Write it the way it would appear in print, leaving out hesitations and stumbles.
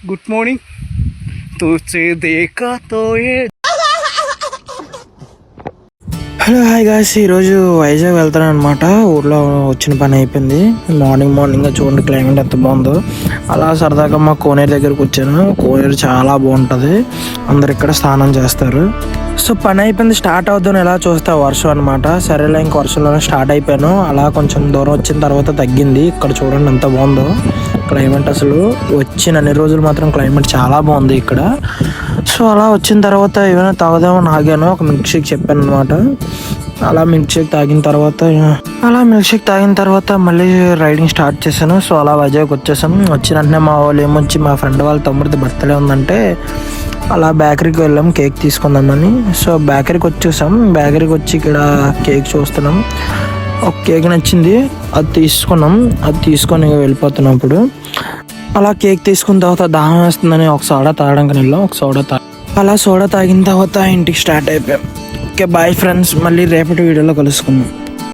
Good morning. तुझे देखा तो ये హలో హాయ్ గాయ్స్, ఈరోజు వైజాగ్ వెళ్తాను అనమాట. ఊర్లో వచ్చిన పని అయిపోయింది. మార్నింగ్ చూడండి క్లైమేట్ ఎంత బాగుందో. అలా సరదాగా మా కోనేరు దగ్గరకు వచ్చాను. కోనేరు చాలా బాగుంటుంది, అందరు ఇక్కడ స్నానం చేస్తారు. సో పని అయిపోయింది, స్టార్ట్ అవుతాను. ఎలా చూస్తే వర్షం అనమాట. సరేలే ఇంక వర్షంలోనే స్టార్ట్ అయిపోయాను. అలా కొంచెం దూరం వచ్చిన తర్వాత తగ్గింది. ఇక్కడ చూడండి ఎంత బాగుందో క్లైమేట్. అసలు వచ్చిన అన్ని రోజులు మాత్రం క్లైమేట్ చాలా బాగుంది ఇక్కడ. సో అలా వచ్చిన తర్వాత ఏమైనా తాగుదామని ఆగాను. ఒక మిల్క్ షేక్ చెప్పాను అనమాట. అలా మిల్క్ షేక్ తాగిన తర్వాత మళ్ళీ రైడింగ్ స్టార్ట్ చేశాను. సో అలా వైజాగ్ వచ్చేసాను. వచ్చిన వెంటనే మా వాళ్ళు ఏమొచ్చి మా ఫ్రెండ్ వాళ్ళ తమ్ముడిది బర్త్డే ఉందంటే అలా బేకరీకి వెళ్ళాం కేక్ తీసుకుందామని. సో బేకరీకి వచ్చేసాం. బేకరీకి వచ్చి ఇక్కడ కేక్ చూస్తున్నాం. ఒక కేక్ నచ్చింది, అది తీసుకున్నాం. అది తీసుకొని వెళ్ళిపోతున్నాం. ఇప్పుడు అలా కేక్ తీసుకున్న తర్వాత దాహం వేస్తుందని ఒక సోడా తాగడానికి వెళ్ళాం. అలా సోడా తాగిన తర్వాత ఇంటికి స్టార్ట్ అయిపోయాం. ఓకే బాయ్ ఫ్రెండ్స్, మళ్ళీ రేపటి వీడియోలో కలుసుకుందాం.